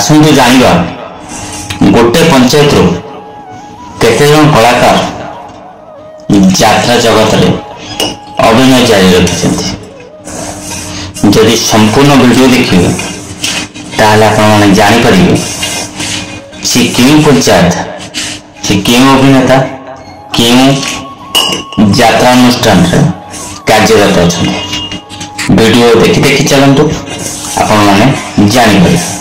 आसतु जानिबा गोटे पंचायत रो केते जन कलाकार यात्रा जगत रे अभिनय जारी रखिछन्ति। जदि संपूर्ण वीडियो देखिए ताहले आपण माने जानि परिबे से केउ पंचायत से केउ अभिनेता केउ यात्रा अनुष्ठान रे कार्यरत अछन्ति। वीडियो देखि देखि चलंतु आपण माने जानि परिबे।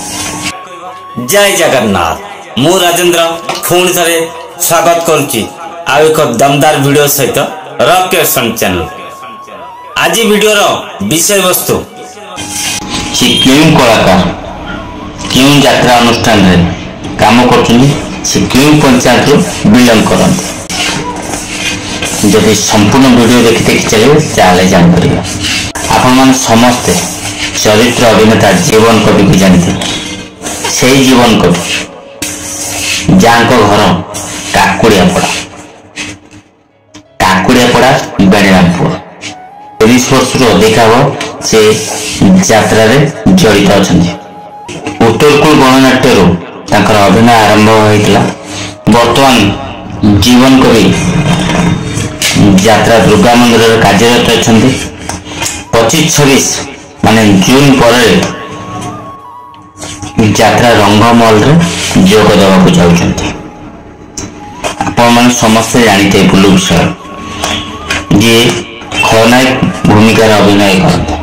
जय जगन्नाथ मु राजेंद्र पुणी थे स्वागत करुच्ची आ एक दमदार वीडियो सहित रॉकेशन चैनल। आज वीडियोर विषय वस्तु से क्यों कलाकार क्यों यात्रा अनुष्ठान रे काम करछन्ती से क्यों पंचायत रो बिलंग करन्ती। जदि संपूर्ण वीडियो देखि देखि चले ताले जान परिबे। आपण मान समस्त चरित्र अभिनेता जीवन कवि की जानते से जीवन कवि जांको घर काकुड़ियापड़ा बेणीरामपुर 30 वर्ष अधिक हम से यात्रा रे जड़ित अछन्ती। उत्तरकूल गणनाट्य अभिनय आरंभ होइतला। वर्तमान जीवन कवि यात्रा दुर्गा मंदिर कार्यरत अछन्ती। 25-26 माने जून पर यात्रा रंगमहल रे जोग देवाक चाहते। आपण मैंने समस्ते जानते बुलू विषय जी खलनायक भूमिका अभिनय करते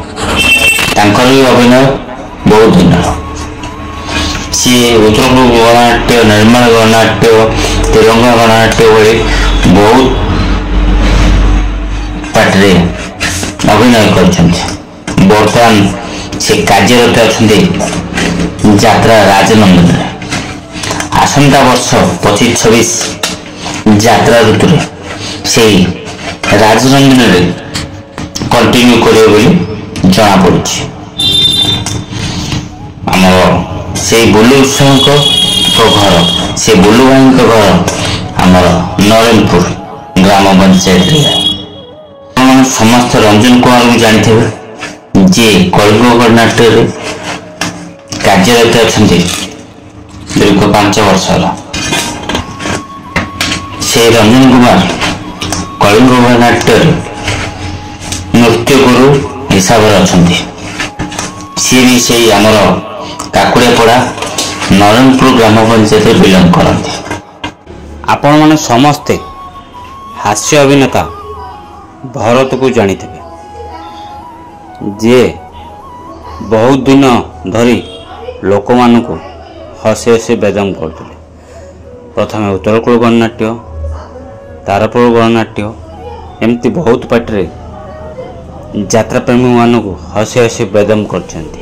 भी अभिनय बहुत दिन सी उत्तरपूर्व गणनाट्य निर्माण गणनाट्य तिरंगा गणनाट्य भली बहुत पार्टी अभिनय कर। बर्तमान से कार्यरत अच्छा यात्रा राजनंदन आसंता वर्ष 25-26 यात्रा ऋतु से राजनंदन कंटिन्यू करे जना पड़ी। आमर से बुलू उत्सव घर से बुलू भाई घर आमर नरेनपुर ग्राम पंचायत समस्त रंजन कुमार को जानते जे कलिंग गणनाट्य कार्यरत अच्छा दीर्घ 5 वर्ष से रंजन कुमार कलिंग गणनाट्य नृत्य गुरु हिसाब से अच्छा सी भी से आमर काकुड़ियापड़ा नरेनपुर ग्राम पंचायत बिलंग करते। आपण माने समस्ते हास्य अभिनेता भरत को जानिथे जे बहुत दिन धरी लोक मानू हसी हसी बेदम करते। प्रथम उत्तरकूल गणनाट्य तारपुर गणनाट्य एमती बहुत पार्टी यात्रा प्रेमी मानू हसी हसी बेदम करछन्ती।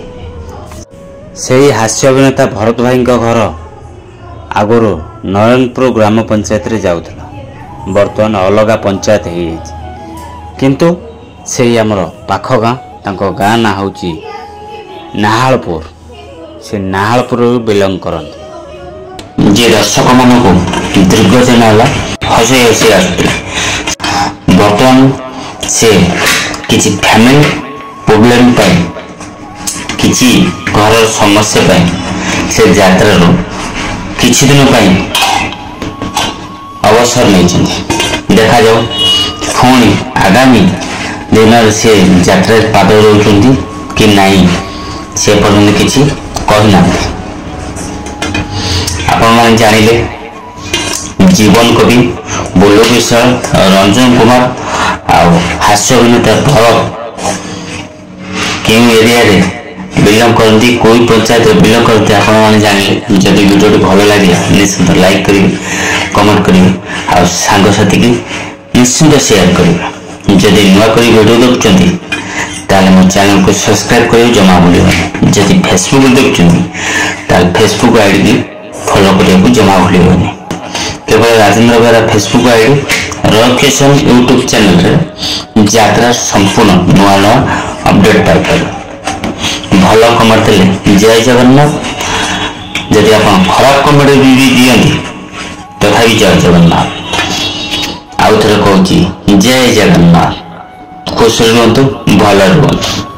सेही हास्य अभिनेता भरत भाई घर आगुरी नरेनपुर ग्राम पंचायत रे जाउथला। वर्तमान अलगा पंचायत हो किंतु से आमर पाख गाँ तांको गाँ ना होची नाहालपुर से नाहालपुर बिलंग करते। जे दर्शक मान को दीर्घ दिन है हसी हसी आसुले। बर्तमान से किसी फैमिली प्रॉब्लम किसी घर समस्या से यात्रा किसी दिन अवसर नहीं देखा जाओ पुणी आगामी दिन से यात्रा पाद रोचुंती कि नहीं से पर्यटन किसी कहना। आपण मैंने जानिले जीवन कवि बुलू विषय रंजन कुमार हास्य अभिनेता भरत क्यों एरिया रे बिलंग करती कोई पंचायत बिलंग करते आपण मैंने जानिले। जदि वीडियो भल लगे निश्चित लाइक करेंगे कमेंट करेंगे और सांगसाथी की निश्चित शेयर करेंगे। जदि नुआ कर वीडियो देखुंत ताले मो चैनल को सब्सक्राइब कर जमा भूल। जदि फेसबुक देखुं फेसबुक आईडी की फॉलो करने जमा भूल। केवल राजेंद्र बेरा फेसबुक आईडी रॉकेशन यूट्यूब चैनल रे यात्रा संपूर्ण नुआ नुआ अपडेट पाई भल कमेंट देले जय जगन्नाथ। जदि आप खराब कमेंट भी दियंती तथापि जय जगन्नाथ। आउ थे कहूँ जय जगन्नाथ। खुश रुहतु भल रुहतु।